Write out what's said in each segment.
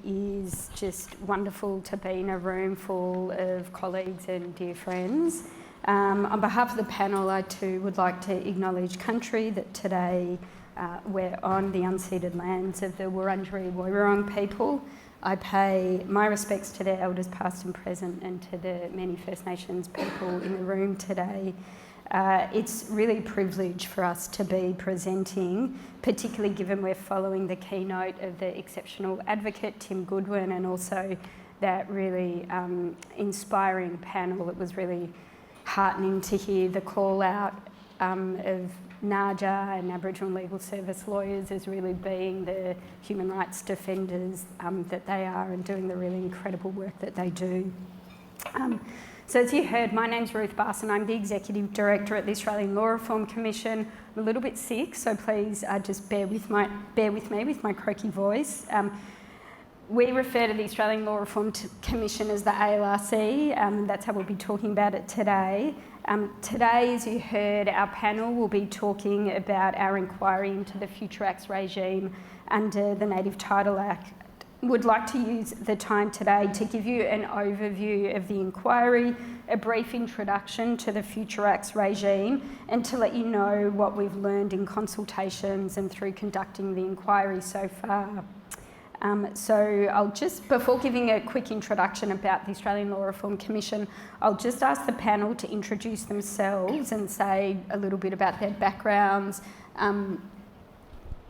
is just wonderful to be in a room full of colleagues and dear friends. On behalf of the panel, I too would like to acknowledge country that today we're on the unceded lands of the Wurundjeri Woiwurrung people. I pay my respects to their elders past and present and to the many First Nations people in the room today. It's really a privilege for us to be presenting, particularly given we're following the keynote of the exceptional advocate Tim Goodwin and also that really inspiring panel. It was really heartening to hear the call out of NAJA and Aboriginal Legal Service lawyers as really being the human rights defenders that they are and doing the really incredible work that they do. So as you heard, my name's Ruth Barson. I'm the Executive Director at the Australian Law Reform Commission. I'm a little bit sick, so please just bear with me with my croaky voice. We refer to the Australian Law Reform Commission as the ALRC. That's how we'll be talking about it today. Today, as you heard, our panel will be talking about our inquiry into the Future Acts regime under the Native Title Act. Would like to use the time today to give you an overview of the inquiry, a brief introduction to the Future Acts regime, and to let you know what we've learned in consultations and through conducting the inquiry so far. So I'll just, before giving a quick introduction about the Australian Law Reform Commission, I'll just ask the panel to introduce themselves and say a little bit about their backgrounds.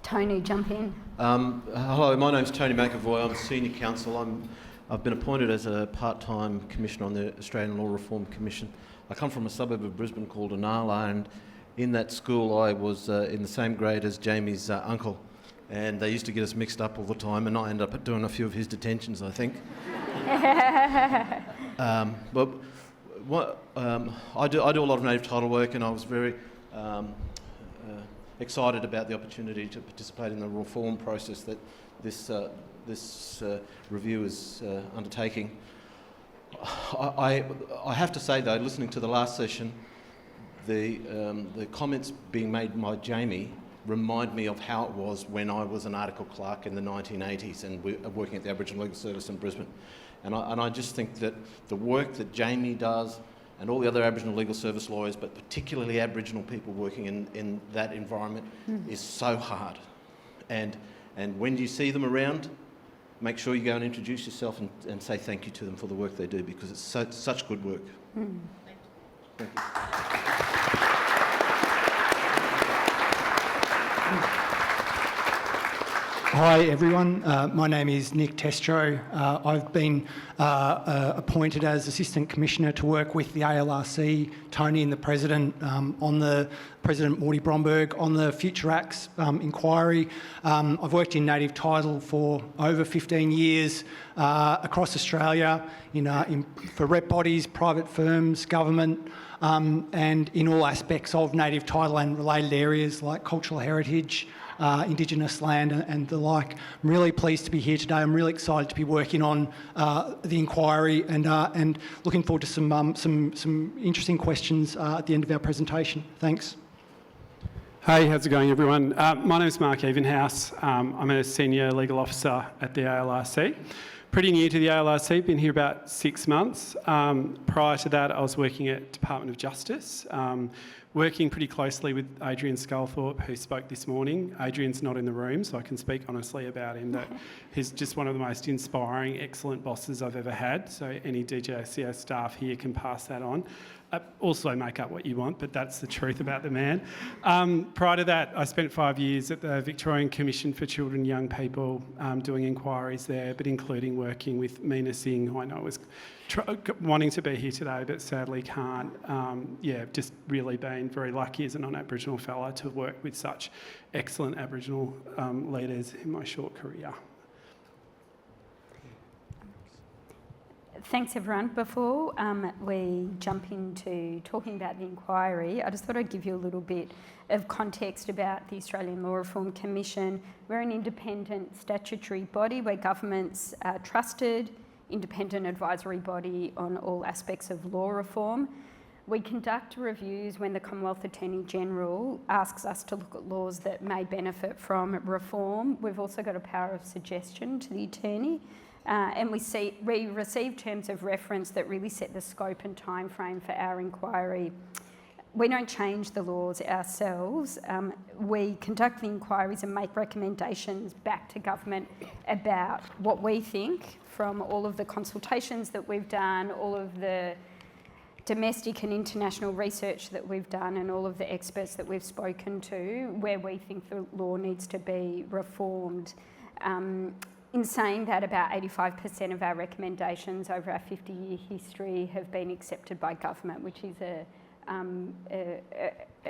Toney, jump in. Hello, my name's Toney McAvoy. I'm Senior Counsel. I've been appointed as a part-time Commissioner on the Australian Law Reform Commission. I come from a suburb of Brisbane called Inala, and in that school I was in the same grade as Jamie's uncle, and they used to get us mixed up all the time, and I ended up doing a few of his detentions, I think. But I do a lot of native title work, and I was very excited about the opportunity to participate in the reform process that this review is undertaking. I have to say though, listening to the last session, the comments being made by Jamie remind me of how it was when I was an article clerk in the 1980s and working at the Aboriginal Legal Service in Brisbane. And I just think that the work that Jamie does and all the other Aboriginal Legal Service lawyers, but particularly Aboriginal people working in that environment, is so hard. And when you see them around, make sure you go and introduce yourself and say thank you to them for the work they do, because it's such good work. Thank you. Hi everyone, my name is Nick Testro. I've been appointed as Assistant Commissioner to work with the ALRC, Toney and the President, on the President Wirdi Bromberg on the Future Acts inquiry. I've worked in native title for over 15 years across Australia for rep bodies, private firms, government, and in all aspects of native title and related areas like cultural heritage, Indigenous land and the like. I'm really pleased to be here today. I'm really excited to be working on the inquiry and looking forward to some interesting questions at the end of our presentation. Thanks. Hey, how's it going everyone? My name's Evenhuis. I'm a Senior Legal Officer at the ALRC. Pretty new to the ALRC, been here about 6 months. Prior to that, I was working at Department of Justice, working pretty closely with Adrian Sculthorpe, who spoke this morning. Adrian's not in the room, so I can speak honestly about him, that he's just one of the most inspiring, excellent bosses I've ever had. So any DJCS staff here can pass that on. Also make up what you want, but that's the truth about the man. Prior to that, I spent 5 years at the Victorian Commission for Children and Young People, doing inquiries there, but including working with Meena Singh, who I know was wanting to be here today, but sadly can't. Just really been very lucky as a non-Aboriginal fellow to work with such excellent Aboriginal leaders in my short career. Thanks everyone. Before we jump into talking about the inquiry, I just thought I'd give you a little bit of context about the Australian Law Reform Commission. We're an independent statutory body where governments are trusted, independent advisory body on all aspects of law reform. We conduct reviews when the Commonwealth Attorney-General asks us to look at laws that may benefit from reform. We've also got a power of suggestion to the Attorney, and we receive terms of reference that really set the scope and timeframe for our inquiry. We don't change the laws ourselves. We conduct the inquiries and make recommendations back to government about what we think from all of the consultations that we've done, all of the domestic and international research that we've done, and all of the experts that we've spoken to, where we think the law needs to be reformed. In saying that, about 85% of our recommendations over our 50-year history have been accepted by government, which is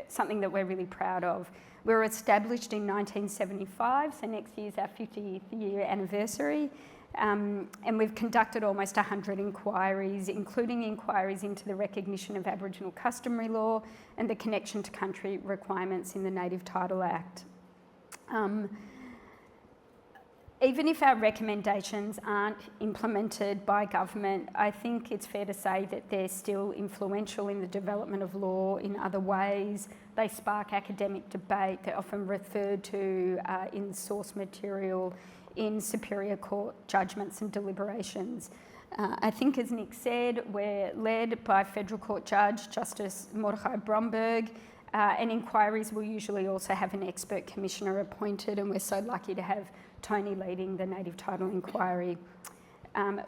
something that we're really proud of. We were established in 1975, so next year's our 50th year anniversary, and we've conducted almost 100 inquiries, including inquiries into the recognition of Aboriginal customary law and the connection to country requirements in the Native Title Act. Even if our recommendations aren't implemented by government, I think it's fair to say that they're still influential in the development of law in other ways. They spark academic debate. They're often referred to in source material, in Superior Court judgments and deliberations. I think, as Nick said, we're led by Federal Court Judge Justice Mordechai Bromberg, and inquiries will usually also have an expert commissioner appointed, and we're so lucky to have Toney leading the Native Title Inquiry.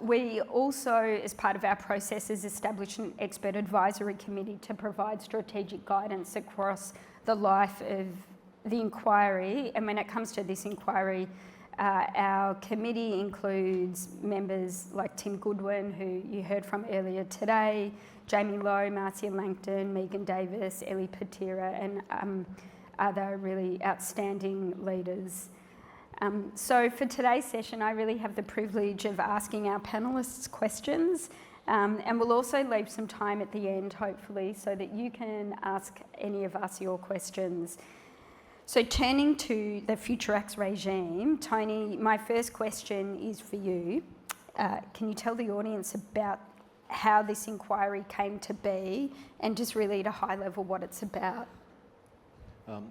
We also, as part of our processes, established an expert advisory committee to provide strategic guidance across the life of the inquiry. And when it comes to this inquiry, our committee includes members like Tim Goodwin, who you heard from earlier today, Jamie Lowe, Marcia Langton, Megan Davis, Ellie Patira, and other really outstanding leaders. So for today's session, I really have the privilege of asking our panellists questions, and we'll also leave some time at the end, hopefully, so that you can ask any of us your questions. So turning to the Future Acts regime, Toney, my first question is for you. Can you tell the audience about how this inquiry came to be, and just really at a high level what it's about?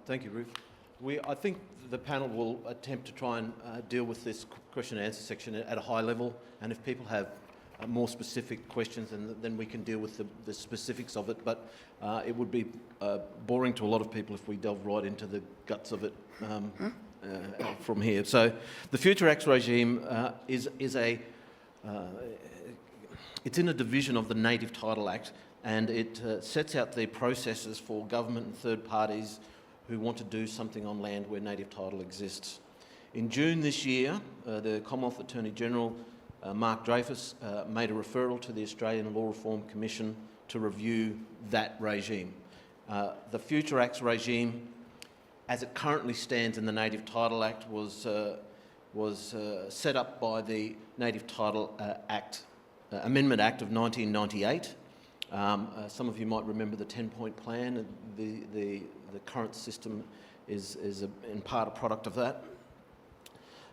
Thank you, Ruth. I think the panel will attempt to try and deal with this question and answer section at a high level, and if people have more specific questions, then we can deal with the specifics of it, but it would be boring to a lot of people if we delve right into the guts of it from here. So the Future Acts regime is it's in a division of the Native Title Act, and it sets out the processes for government and third parties who want to do something on land where native title exists. In June this year, the Commonwealth Attorney-General, Mark Dreyfus, made a referral to the Australian Law Reform Commission to review that regime. The Future Acts regime, as it currently stands in the Native Title Act, was set up by the Native Title Act, Amendment Act of 1998. Some of you might remember the 10-point plan. The current system is in part a product of that.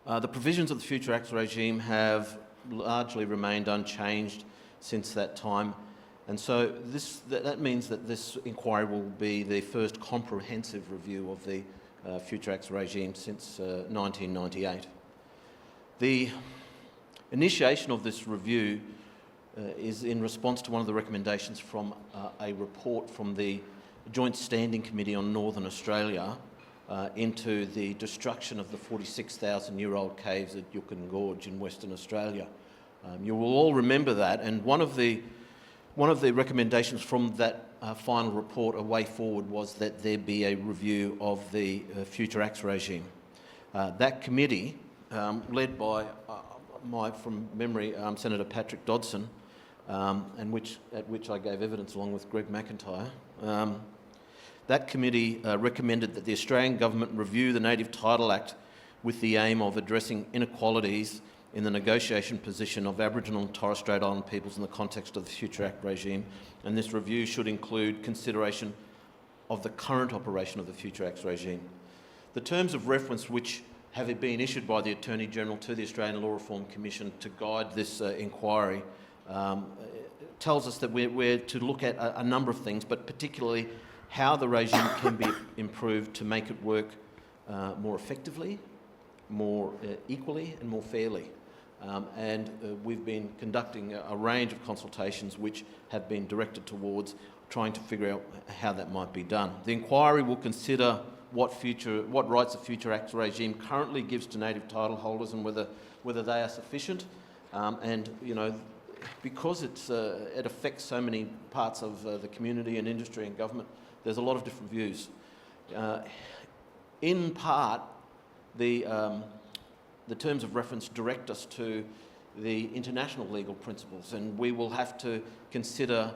The provisions of the Future Acts regime have largely remained unchanged since that time, and so that means that this inquiry will be the first comprehensive review of the Future Acts regime since 1998. The initiation of this review is in response to one of the recommendations from a report from the Joint Standing Committee on Northern Australia into the destruction of the 46,000-year-old caves at Yukon Gorge in Western Australia. You will all remember that, and one of the recommendations from that final report, a way forward, was that there be a review of the Future Acts regime. That committee, led by from memory, Senator Patrick Dodson, at which I gave evidence along with Greg McIntyre. That committee recommended that the Australian government review the Native Title Act with the aim of addressing inequalities in the negotiation position of Aboriginal and Torres Strait Island peoples in the context of the Future Act regime, and this review should include consideration of the current operation of the Future Acts regime. The terms of reference which have been issued by the Attorney-General to the Australian Law Reform Commission to guide this inquiry tells us that we're to look at a number of things, but particularly how the regime can be improved to make it work more effectively, more equally and more fairly. We've been conducting a range of consultations which have been directed towards trying to figure out how that might be done. The inquiry will consider what rights the Future Acts regime currently gives to native title holders and whether they are sufficient. Because it affects so many parts of the community and industry and government, there's a lot of different views. In part, the terms of reference direct us to the international legal principles, and we will have to consider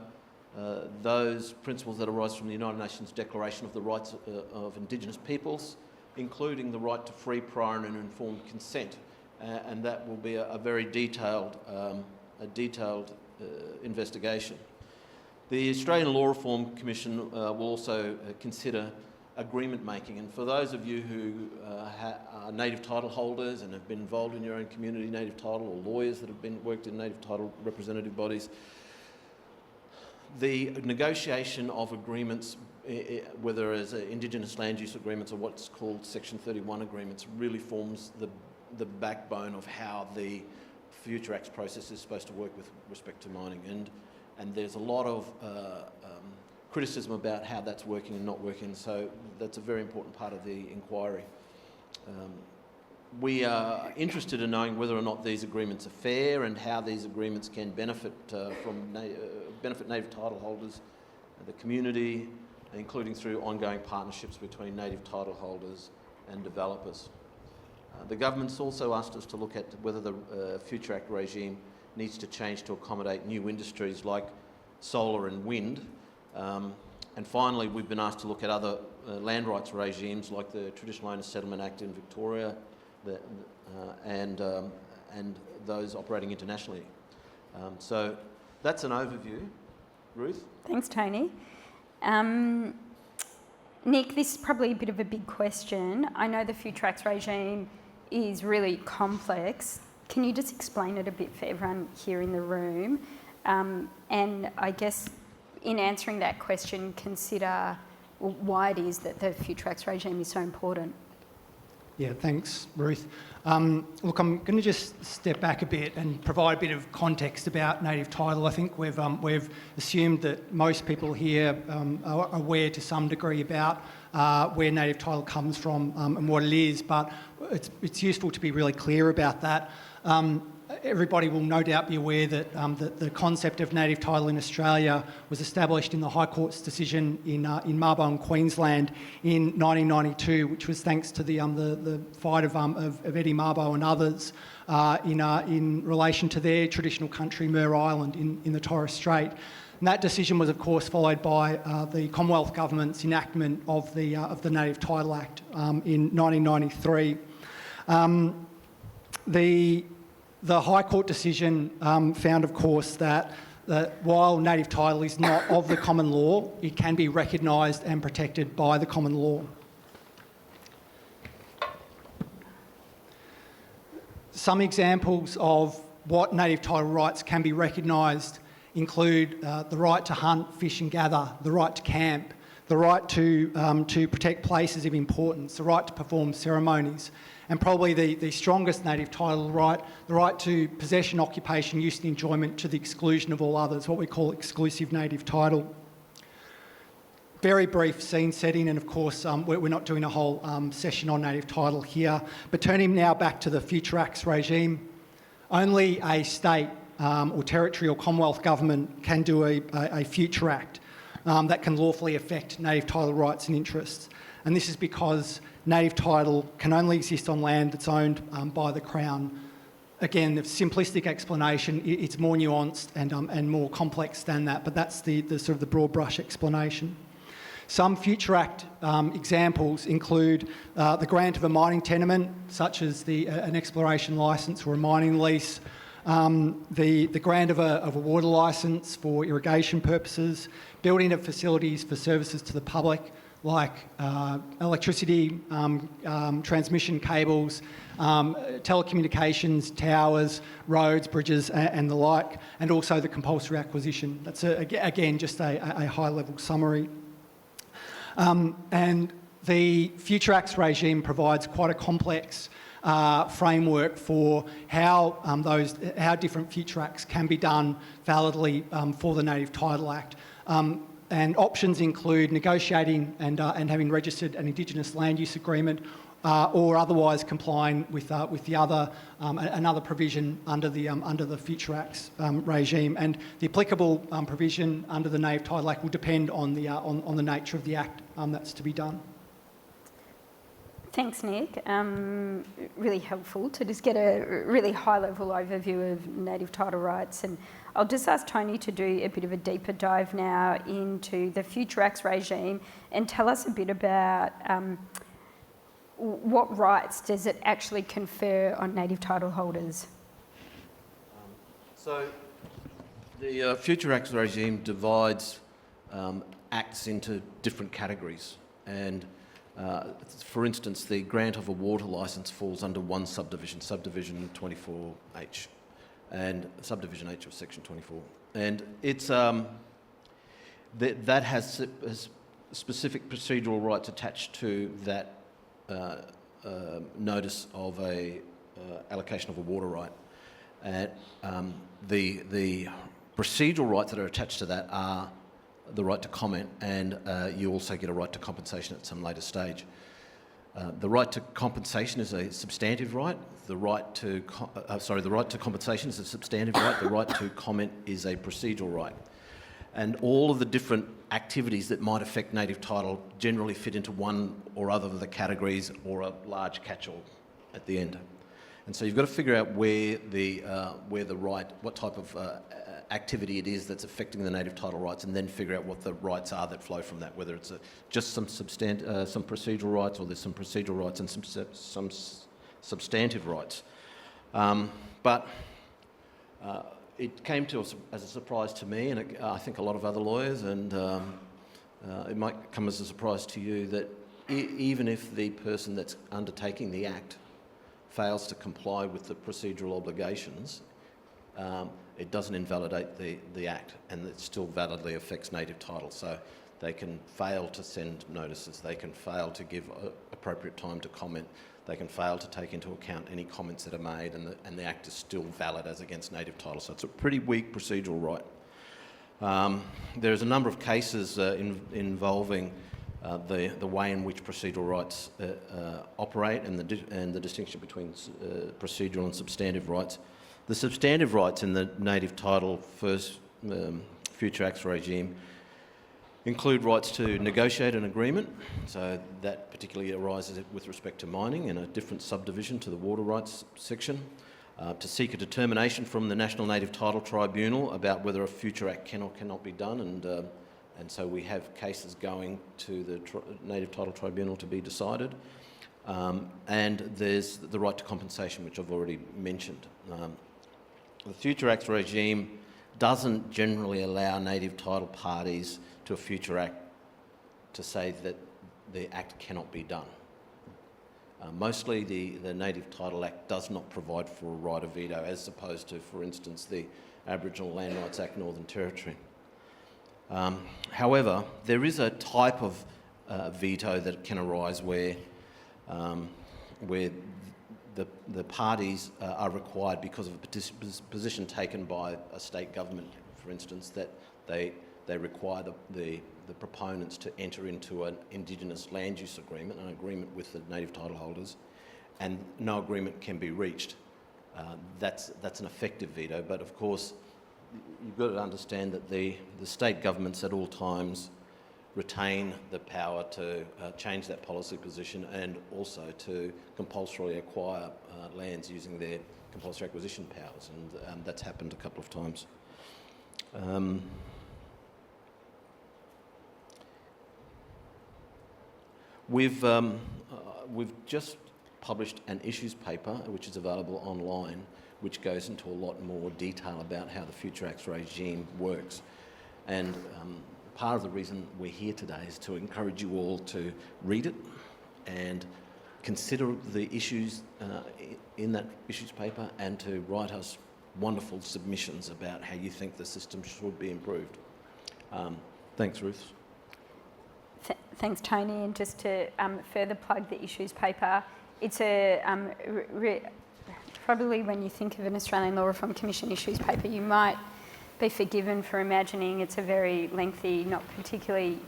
those principles that arise from the United Nations Declaration of the Rights of Indigenous Peoples, including the right to free, prior and informed consent, and that will be a very detailed investigation. The Australian Law Reform Commission will also consider agreement making, and for those of you who are native title holders and have been involved in your own community native title, or lawyers that have worked in native title representative bodies, the negotiation of agreements, whether as Indigenous land use agreements or what's called Section 31 agreements, really forms the backbone of how the Future Acts process is supposed to work with respect to mining. And there's a lot of criticism about how that's working and not working, so that's a very important part of the inquiry. We are interested in knowing whether or not these agreements are fair and how these agreements can benefit benefit native title holders, the community, including through ongoing partnerships between native title holders and developers. The government's also asked us to look at whether the Future Act regime needs to change to accommodate new industries like solar and wind. And finally, we've been asked to look at other land rights regimes like the Traditional Owners Settlement Act in Victoria and those operating internationally. So that's an overview. Ruth? Thanks, Tony. Nick, this is probably a bit of a big question. I know the Future Acts regime is really complex. Can you just explain it a bit for everyone here in the room? And I guess in answering that question, consider why it is that the Future Acts regime is so important. Yeah, thanks, Ruth. Look, I'm going to just step back a bit and provide a bit of context about native title. I think we've assumed that most people here are aware to some degree about where native title comes from and what it is, but it's useful to be really clear about that. Everybody will no doubt be aware that the concept of native title in Australia was established in the High Court's decision in Melbourne, Queensland in 1992, which was thanks to the fight of Eddie Mabo and others in relation to their traditional country, Mer Island, in the Torres Strait. And that decision was, of course, followed by the Commonwealth Government's enactment of the Native Title Act in 1993. The High Court decision found, of course, that while native title is not of the common law, it can be recognised and protected by the common law. Some examples of what native title rights can be recognised include the right to hunt, fish and gather, the right to camp, the right to protect places of importance, the right to perform ceremonies, and probably the strongest native title right, the right to possession, occupation, use and enjoyment to the exclusion of all others, what we call exclusive native title. Very brief scene setting, and of course we're not doing a whole session on native title here, but turning now back to the Future Acts regime, only a state or territory or Commonwealth government can do a Future Act that can lawfully affect native title rights and interests. And this is because native title can only exist on land that's owned by the Crown. Again, the simplistic explanation, it's more nuanced and more complex than that, but that's the sort of the broad brush explanation. Some Future Act examples include the grant of a mining tenement, such as an exploration licence or a mining lease, the grant of a water licence for irrigation purposes, building of facilities for services to the public, like electricity, transmission cables, telecommunications, towers, roads, bridges and the like, and also the compulsory acquisition. That's, again, just a high-level summary. And the Future Acts regime provides quite a complex framework for how different Future Acts can be done validly for the Native Title Act. And options include negotiating and having registered an Indigenous land use agreement, or otherwise complying with the other another provision under the Future Acts regime. And the applicable provision under the Native Title Act will depend on the nature of the act that's to be done. Thanks, Nick. Really helpful to just get a really high-level overview of native title rights. And I'll just ask Toney to do a bit of a deeper dive now into the Future Acts regime and tell us a bit about what rights does it actually confer on native title holders? So the Future Acts regime divides acts into different categories, and for instance, the grant of a water licence falls under one subdivision, subdivision 24H, and subdivision H of section 24. And it's that has specific procedural rights attached to that notice of a allocation of a water right. And the procedural rights that are attached to that are the right to comment, and you also get a right to compensation at some later stage. The right to compensation is a substantive right. The right to compensation is a substantive right. The right to comment is a procedural right. And all of the different activities that might affect native title generally fit into one or other of the categories, or a large catch-all at the end. And so you've got to figure out where the right, what type of activity it is that's affecting the native title rights, and then figure out what the rights are that flow from that, whether it's just some procedural rights, or there's some procedural rights and some substantive rights. But it came to us as a surprise to me, and I think a lot of other lawyers, and it might come as a surprise to you, that even if the person that's undertaking the act fails to comply with the procedural obligations, it doesn't invalidate the act, and it still validly affects native title. So they can fail to send notices, they can fail to give appropriate time to comment, they can fail to take into account any comments that are made, and the act is still valid as against native title. So it's a pretty weak procedural right. There's a number of cases involving the way in which procedural rights operate, and the distinction between procedural and substantive rights. The substantive rights in the native title first Future Acts regime include rights to negotiate an agreement, so that particularly arises with respect to mining in a different subdivision to the water rights section, to seek a determination from the National Native Title Tribunal about whether a future act can or cannot be done, and so we have cases going to the Native Title Tribunal to be decided. And there's the right to compensation, which I've already mentioned. The Future Acts regime doesn't generally allow native title parties to a future act to say that the act cannot be done. Mostly the Native Title Act does not provide for a right of veto, as opposed to, for instance, the Aboriginal Land Rights Act, Northern Territory. However, there is a type of veto that can arise where the parties are required, because of a position taken by a state government, for instance, that they require the proponents to enter into an Indigenous land use agreement, an agreement with the native title holders, and no agreement can be reached. That's an effective veto, but of course you've got to understand that the state governments at all times retain the power to change that policy position, and also to compulsorily acquire lands using their compulsory acquisition powers, and that's happened a couple of times. We've just published an issues paper, which is available online, which goes into a lot more detail about how the Future Acts regime works. And part of the reason we're here today is to encourage you all to read it and consider the issues in that issues paper and to write us wonderful submissions about how you think the system should be improved. Thanks, Ruth. Thanks, Tony. And just to further plug the issues paper, it's a probably when you think of an Australian Law Reform Commission issues paper, you might be forgiven for imagining it's a very lengthy, not particularly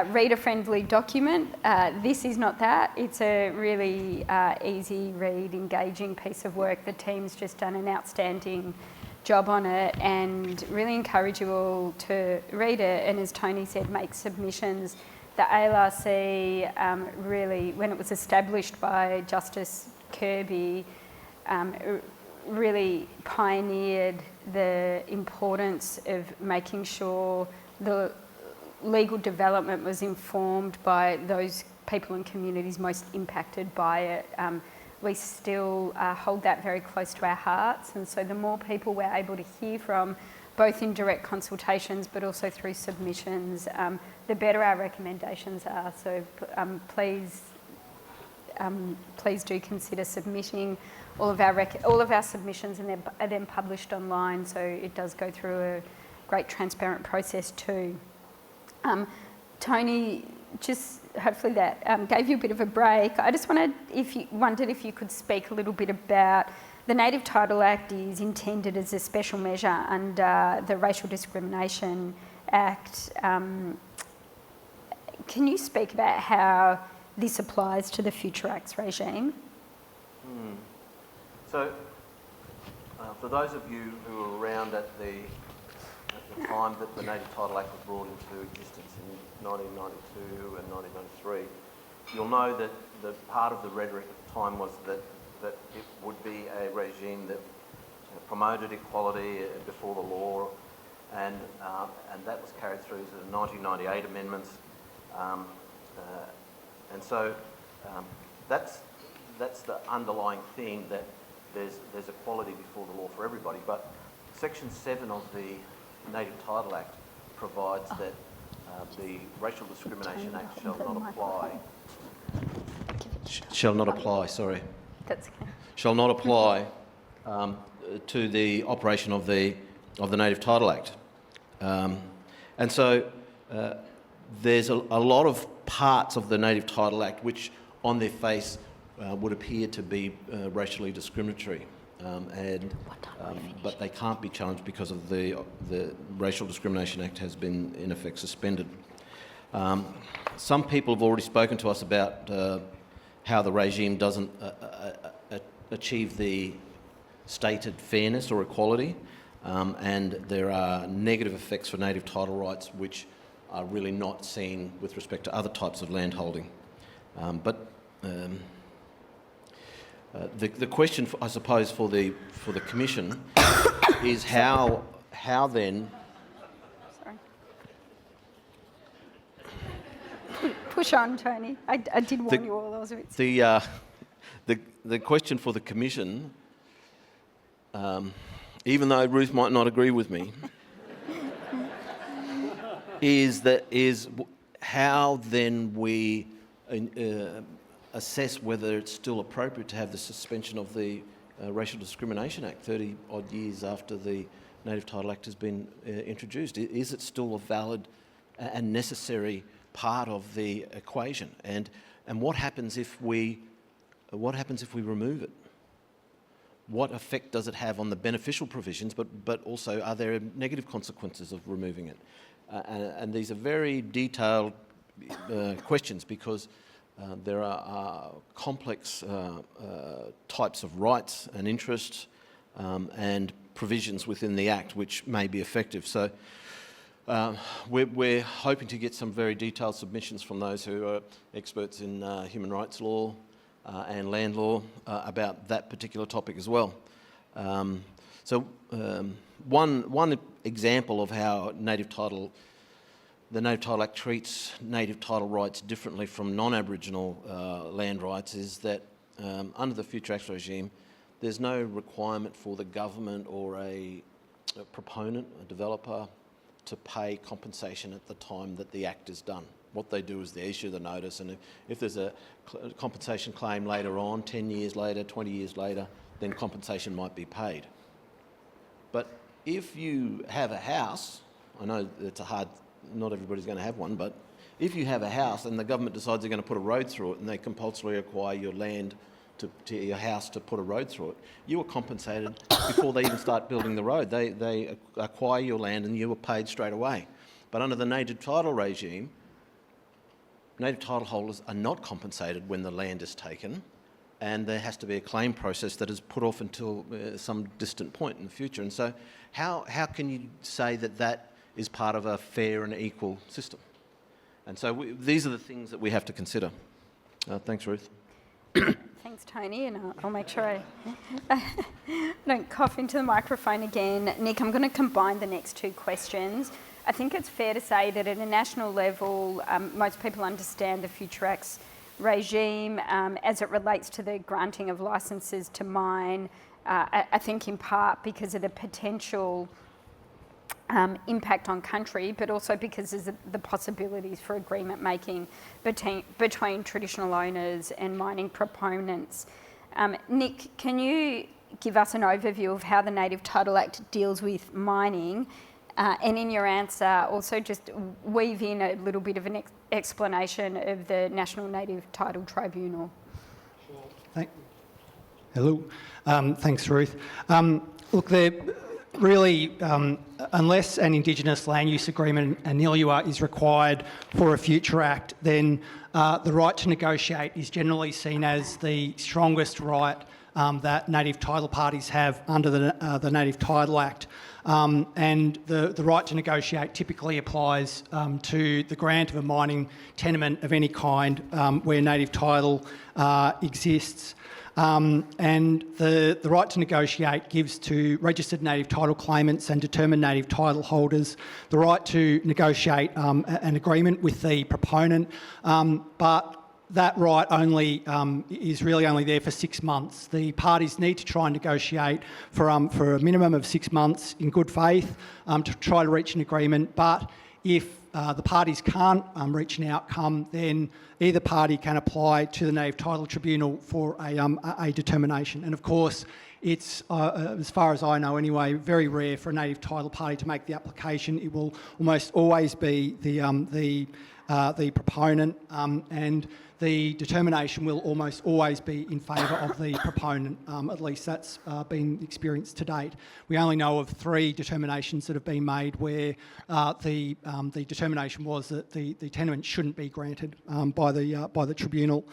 reader-friendly document. This is not that. It's a really easy read, engaging piece of work. The team's just done an outstanding job on it, and really encourage you all to read it. And as Tony said, make submissions. The ALRC really, when it was established by Justice Kirby, really pioneered the importance of making sure the legal development was informed by those people and communities most impacted by it. We still hold that very close to our hearts, and so the more people we're able to hear from, both in direct consultations but also through submissions, the better our recommendations are. So please do consider submitting all of our submissions, and they're then published online, so it does go through a great transparent process too. Tony, just hopefully that gave you a bit of a break. I just wondered if you could speak a little bit about the Native Title Act is intended as a special measure under the Racial Discrimination Act. Can you speak about how this applies to the Future Acts regime? So, for those of you who were around at the time that the Native Title Act was brought into existence in 1992 and 1993, you'll know that the part of the rhetoric at the time was that it would be a regime that promoted equality before the law, and that was carried through to the 1998 amendments, and so that's the underlying theme, that there's equality before the law for everybody. But Section 7 of the Native Title Act provides that the Racial Discrimination Act shall not apply. Shall not apply. Sorry. That's okay. Shall not apply to the operation of the Native Title Act, and so there's a lot of parts of the Native Title Act which, on their face, would appear to be racially discriminatory, but they can't be challenged because of the Racial Discrimination Act has been in effect suspended. Some people have already spoken to us about how the regime doesn't achieve the stated fairness or equality, and there are negative effects for native title rights which are really not seen with respect to other types of land holding. The question, I suppose, for the Commission is how then. Sorry. Push on, Tony. I did warn you all. I was a bit. The question for the Commission, even though Ruth might not agree with me, is how then we assess whether it's still appropriate to have the suspension of the Racial Discrimination Act 30 odd years after the Native Title Act has been introduced. Is it still a valid and necessary part of the equation? And what happens if we remove it? What effect does it have on the beneficial provisions, but also are there negative consequences of removing it? And these are very detailed questions, because there are complex types of rights and interests and provisions within the Act which may be effective. So we're hoping to get some very detailed submissions from those who are experts in human rights law and land law about that particular topic as well. One example of how the Native Title Act treats native title rights differently from non-Aboriginal land rights is that under the Future Acts regime, there's no requirement for the government or a proponent, a developer, to pay compensation at the time that the act is done. What they do is they issue the notice, and if there's a compensation claim later on, 10 years later, 20 years later, then compensation might be paid. But if you have a house, I know it's not everybody's going to have one, but if you have a house and the government decides they're going to put a road through it and they compulsorily acquire your land to your house to put a road through it, you were compensated before they even start building the road. They acquire your land and you were paid straight away. But under the native title regime, native title holders are not compensated when the land is taken, and there has to be a claim process that is put off until some distant point in the future. And so how can you say that that is part of a fair and equal system? And so these are the things that we have to consider. Thanks, Ruth. Thanks, Tony, and I'll make sure I don't cough into the microphone again. Nick, I'm going to combine the next two questions. I think it's fair to say that at a national level, most people understand the Future Acts regime as it relates to the granting of licences to mine, I think in part because of the potential impact on country, but also because there's the possibilities for agreement making between traditional owners and mining proponents. Nick, can you give us an overview of how the Native Title Act deals with mining? And in your answer, also just weave in a little bit of an explanation of the National Native Title Tribunal. Sure. Hello. Thanks, Ruth. Look, really, unless an Indigenous land use agreement, a NILC, is required for a future act, then the right to negotiate is generally seen as the strongest right that native title parties have under the Native Title Act. And the right to negotiate typically applies to the grant of a mining tenement of any kind where native title exists. And the right to negotiate gives to registered native title claimants and determined native title holders the right to negotiate an agreement with the proponent, but that right only is really only there for 6 months. The parties need to try and negotiate for a minimum of 6 months in good faith to try to reach an agreement, but if the parties can't reach an outcome, then either party can apply to the Native Title Tribunal for a determination. And of course, it's, as far as I know anyway, very rare for a native title party to make the application. It will almost always be the proponent, and the determination will almost always be in favour of the proponent. At least that's been experienced to date. We only know of 3 determinations that have been made where the determination was that the tenement shouldn't be granted by the tribunal.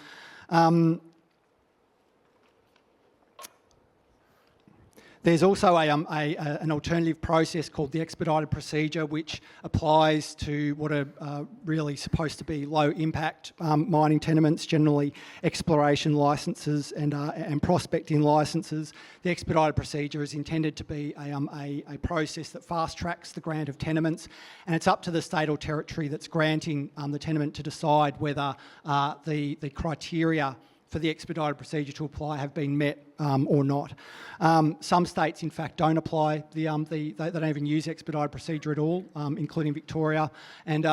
There's also an alternative process called the expedited procedure, which applies to what are really supposed to be low impact mining tenements, generally exploration licences and prospecting licences. The expedited procedure is intended to be a process that fast tracks the grant of tenements, and it's up to the state or territory that's granting the tenement to decide whether the criteria for the expedited procedure to apply have been met or not. Some states, in fact, don't apply they don't even use expedited procedure at all, including Victoria. And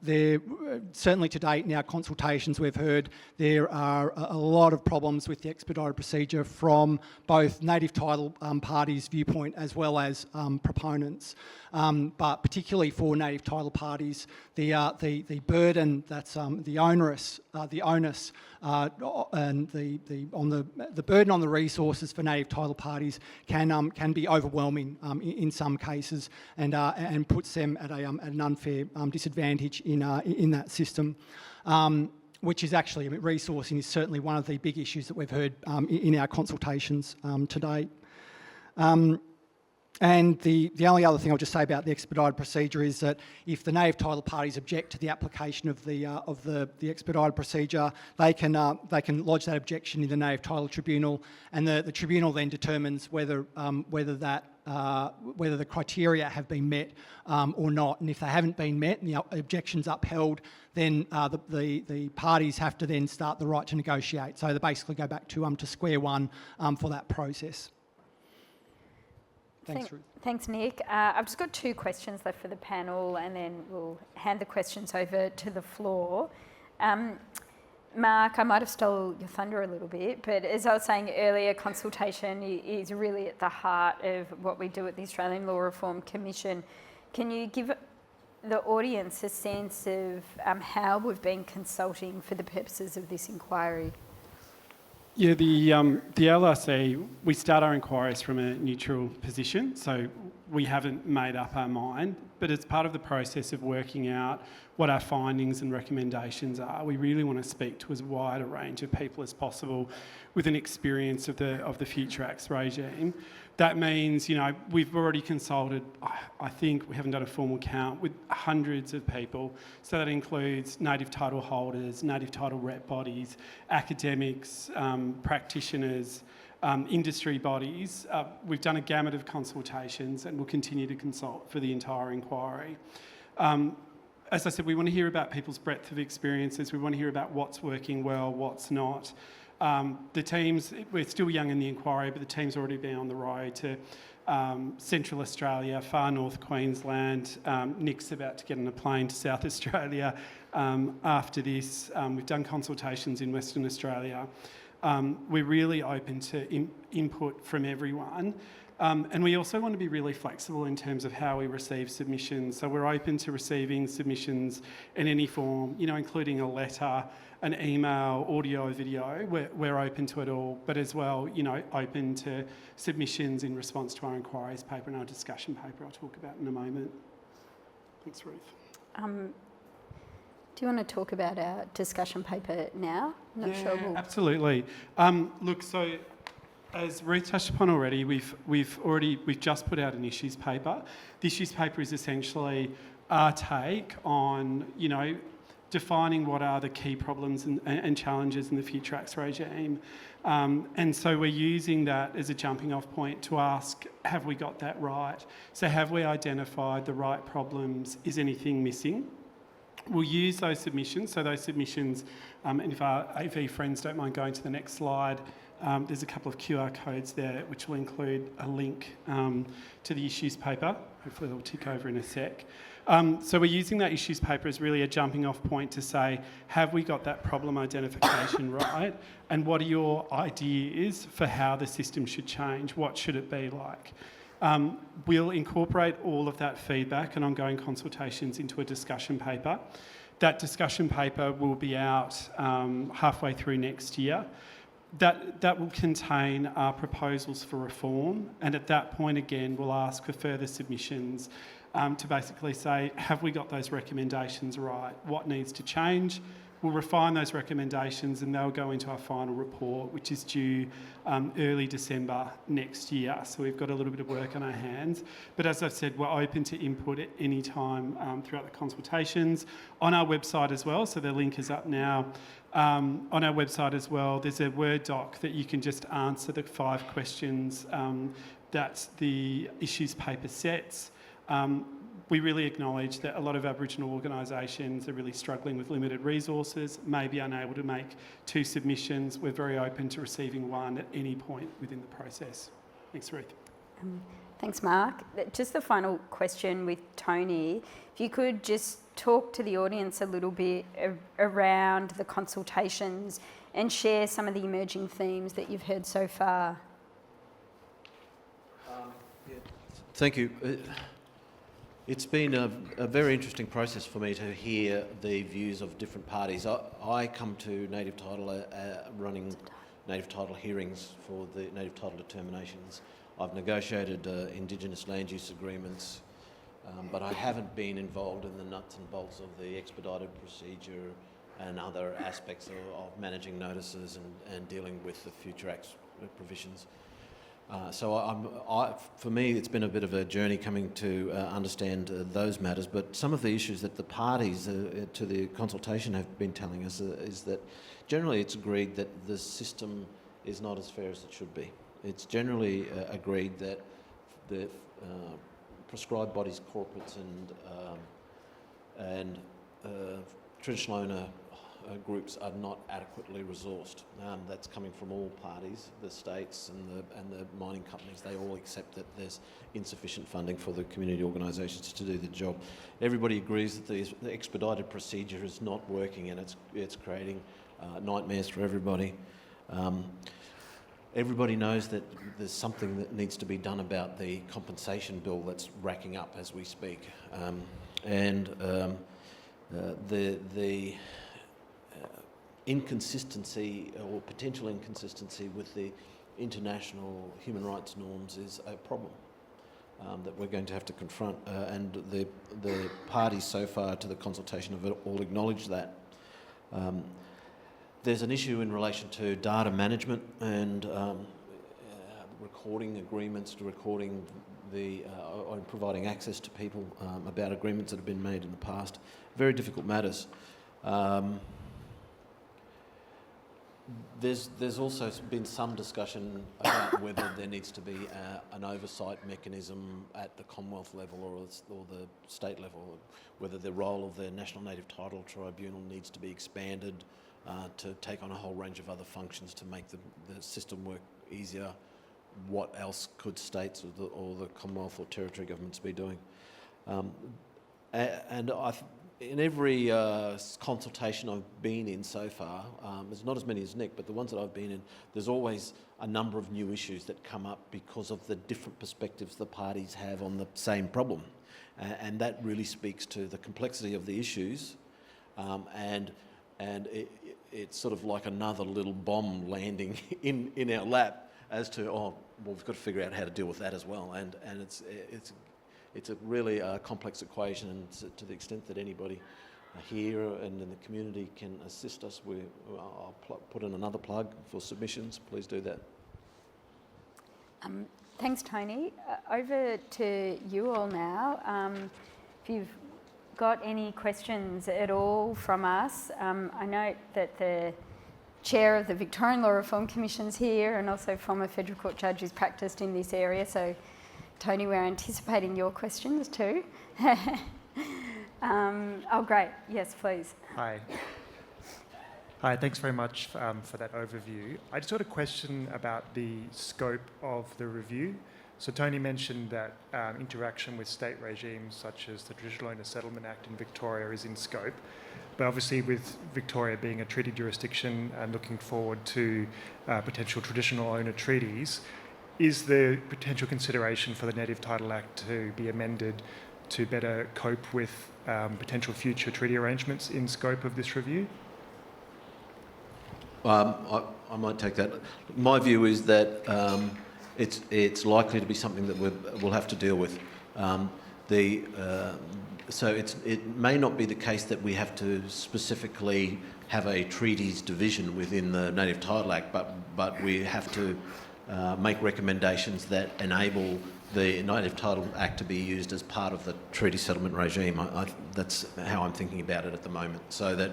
there, certainly to date in our consultations we've heard, there are a lot of problems with the expedited procedure from both native title parties' viewpoint as well as proponents. But particularly for native title parties, the burden that's the onus and the burden on the resources for native title parties can be overwhelming in some cases, and puts them at an unfair disadvantage in that system. Which is actually, resourcing is certainly one of the big issues that we've heard in our consultations to date. And the only other thing I'll just say about the expedited procedure is that if the native title parties object to the application of the expedited procedure, they can lodge that objection in the Native Title Tribunal, and the tribunal then determines whether the criteria have been met or not. And if they haven't been met and the objection's upheld, then the parties have to then start the right to negotiate. So they basically go back to square one for that process. Thanks, Ruth. Thanks, Nick. I've just got 2 questions left for the panel, and then we'll hand the questions over to the floor. Mark, I might have stole your thunder a little bit, but as I was saying earlier, consultation is really at the heart of what we do at the Australian Law Reform Commission. Can you give the audience a sense of how we've been consulting for the purposes of this inquiry? Yeah, the ALRC, we start our inquiries from a neutral position, so we haven't made up our mind, but as part of the process of working out what our findings and recommendations are, we really want to speak to as wide a range of people as possible with an experience of the Future Acts regime. That means, you know, we've already consulted, I think, we haven't done a formal count, with hundreds of people. So that includes native title holders, native title rep bodies, academics, practitioners, industry bodies. We've done a gamut of consultations and we'll continue to consult for the entire inquiry. As I said, we want to hear about people's breadth of experiences. We want to hear about what's working well, what's not. The teams, we're still young in the inquiry, but the team's already been on the road to Central Australia, far north Queensland. Nick's about to get on a plane to South Australia after this. We've done consultations in Western Australia. We're really open to input from everyone. And we also want to be really flexible in terms of how we receive submissions. So we're open to receiving submissions in any form, you know, including a letter, an email, audio, video. We're open to it all, but as well, you know, open to submissions in response to our inquiries paper and our discussion paper I'll talk about in a moment. Thanks, Ruth. Do you want to talk about our discussion paper now? I'm not sure we'll... Absolutely. Look, so as Ruth touched upon already, we've just put out an issues paper. The issues paper is essentially our take on, you know, defining what are the key problems and challenges in the Future Acts regime. And so we're using that as a jumping off point to ask, have we got that right? So have we identified the right problems? Is anything missing? We'll use those submissions. So those submissions, and if our AV friends don't mind going to the next slide, there's a couple of QR codes there which will include a link to the issues paper. Hopefully they'll tick over in a sec. So we're using that issues paper as really a jumping off point to say, have we got that problem identification right? And what are your ideas for how the system should change? What should it be like? We'll incorporate all of that feedback and ongoing consultations into a discussion paper. That discussion paper will be out halfway through next year. That will contain our proposals for reform, and at that point again we'll ask for further submissions to basically say, have we got those recommendations right? What needs to change? We'll refine those recommendations and they'll go into our final report, which is due early December next year. So we've got a little bit of work on our hands. But as I've said, we're open to input at any time throughout the consultations. On our website as well, so the link is up now. On our website as well, there's a Word doc that you can just answer the 5 questions that the issues paper sets. We really acknowledge that a lot of Aboriginal organisations are really struggling with limited resources, may be unable to make 2 submissions. We're very open to receiving 1 at any point within the process. Thanks, Ruth. Thanks, Mark. Just the final question with Toney. If you could just talk to the audience a little bit around the consultations and share some of the emerging themes that you've heard so far. Thank you. It's been a very interesting process for me to hear the views of different parties. I come to Native Title running Native Title hearings for the Native Title determinations. I've negotiated Indigenous land use agreements, but I haven't been involved in the nuts and bolts of the expedited procedure and other aspects of managing notices and dealing with the Future Acts provisions. So for me, it's been a bit of a journey coming to understand those matters, but some of the issues that the parties to the consultation have been telling us is that generally it's agreed that the system is not as fair as it should be. It's generally agreed that the prescribed bodies, corporates and traditional owner groups are not adequately resourced. That's coming from all parties, the states and the mining companies. They all accept that there's insufficient funding for the community organisations to do the job. Everybody agrees that the expedited procedure is not working, and it's creating nightmares for everybody. Everybody knows that there's something that needs to be done about the compensation bill that's racking up as we speak, the inconsistency or potential inconsistency with the international human rights norms is a problem that we're going to have to confront, and the parties so far to the consultation have all acknowledged that. There's an issue in relation to data management and recording agreements, recording and providing access to people about agreements that have been made in the past. Very difficult matters. There's also been some discussion about whether there needs to be an oversight mechanism at the Commonwealth level or the state level, whether the role of the National Native Title Tribunal needs to be expanded to take on a whole range of other functions to make the system work easier. What else could states or the Commonwealth or Territory governments be doing? In every consultation I've been in so far, there's not as many as Nick, but the ones that I've been in, there's always a number of new issues that come up because of the different perspectives the parties have on the same problem. And that really speaks to the complexity of the issues, and it's sort of like another little bomb landing in our lap as to, well, we've got to figure out how to deal with that as well. And it's a really complex equation, and to the extent that anybody here and in the community can assist us, I'll put in another plug for submissions. Please do that. Thanks, Tony. Over to you all now. If you've got any questions at all from us, I note that the Chair of the Victorian Law Reform Commission's here, and also former Federal Court judge who's practised in this area. So, Tony, we're anticipating your questions too. Oh, great. Yes, please. Hi. Hi, thanks very much for that overview. I just got a question about the scope of the review. So Tony mentioned that interaction with state regimes such as the Traditional Owner Settlement Act in Victoria is in scope. But obviously with Victoria being a treaty jurisdiction and looking forward to potential traditional owner treaties, is there potential consideration for the Native Title Act to be amended to better cope with potential future treaty arrangements in scope of this review? I might take that. My view is that it's likely to be something that we'll have to deal with. So it may not be the case that we have to specifically have a treaties division within the Native Title Act, but we have to make recommendations that enable the Native Title Act to be used as part of the treaty settlement regime. That's how I'm thinking about it at the moment. So that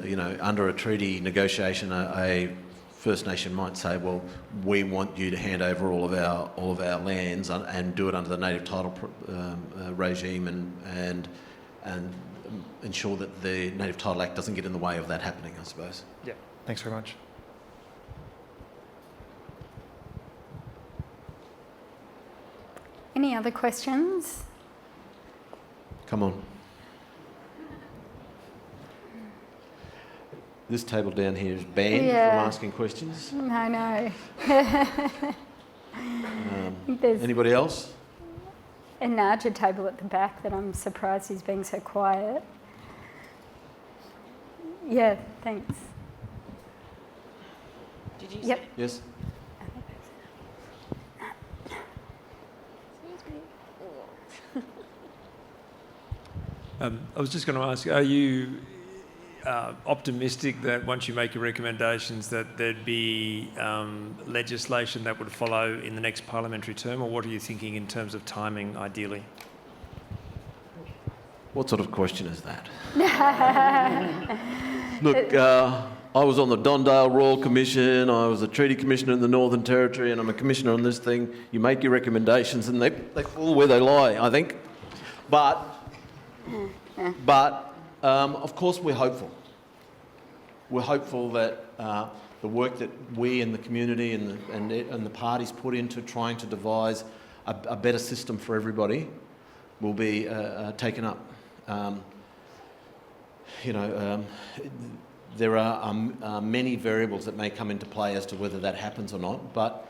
you know, under a treaty negotiation, a First Nation might say, well, we want you to hand over all of our lands and do it under the native title regime and ensure that the Native Title Act doesn't get in the way of that happening, I suppose. Yeah, thanks very much. Any other questions? Come on. This table down here is banned from asking questions. I know. There's Anybody else? a larger table at the back that I'm surprised is being so quiet. Yeah, thanks. Did you Yep. say? Yes? I was just going to ask, are you optimistic that once you make your recommendations that there'd be legislation that would follow in the next parliamentary term, or what are you thinking in terms of timing, ideally? What sort of question is that? Look, I was on the Dondale Royal Commission, I was a Treaty Commissioner in the Northern Territory, and I'm a Commissioner on this thing. You make your recommendations and they fall where they lie, I think. But of course we're hopeful. we're hopeful that the work that we and the community and the parties put into trying to devise a better system for everybody will be taken up. There are many variables that may come into play as to whether that happens or not, but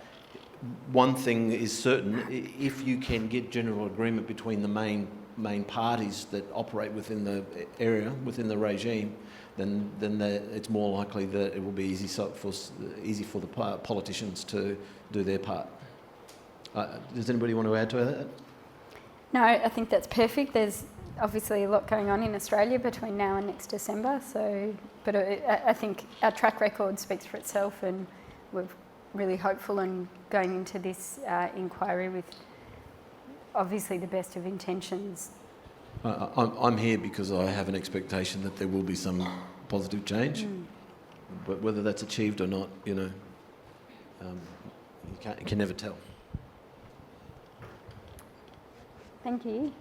one thing is certain: if you can get general agreement between the main parties that operate within the area, within the regime, then it's more likely that it will be easy for the politicians to do their part. Does anybody want to add to that? No, I think that's perfect. There's obviously a lot going on in Australia between now and next December. But I think our track record speaks for itself, and we're really hopeful on going into this inquiry with obviously the best of intentions. I'm here because I have an expectation that there will be some positive change, but whether that's achieved or not, you can never tell. Thank you.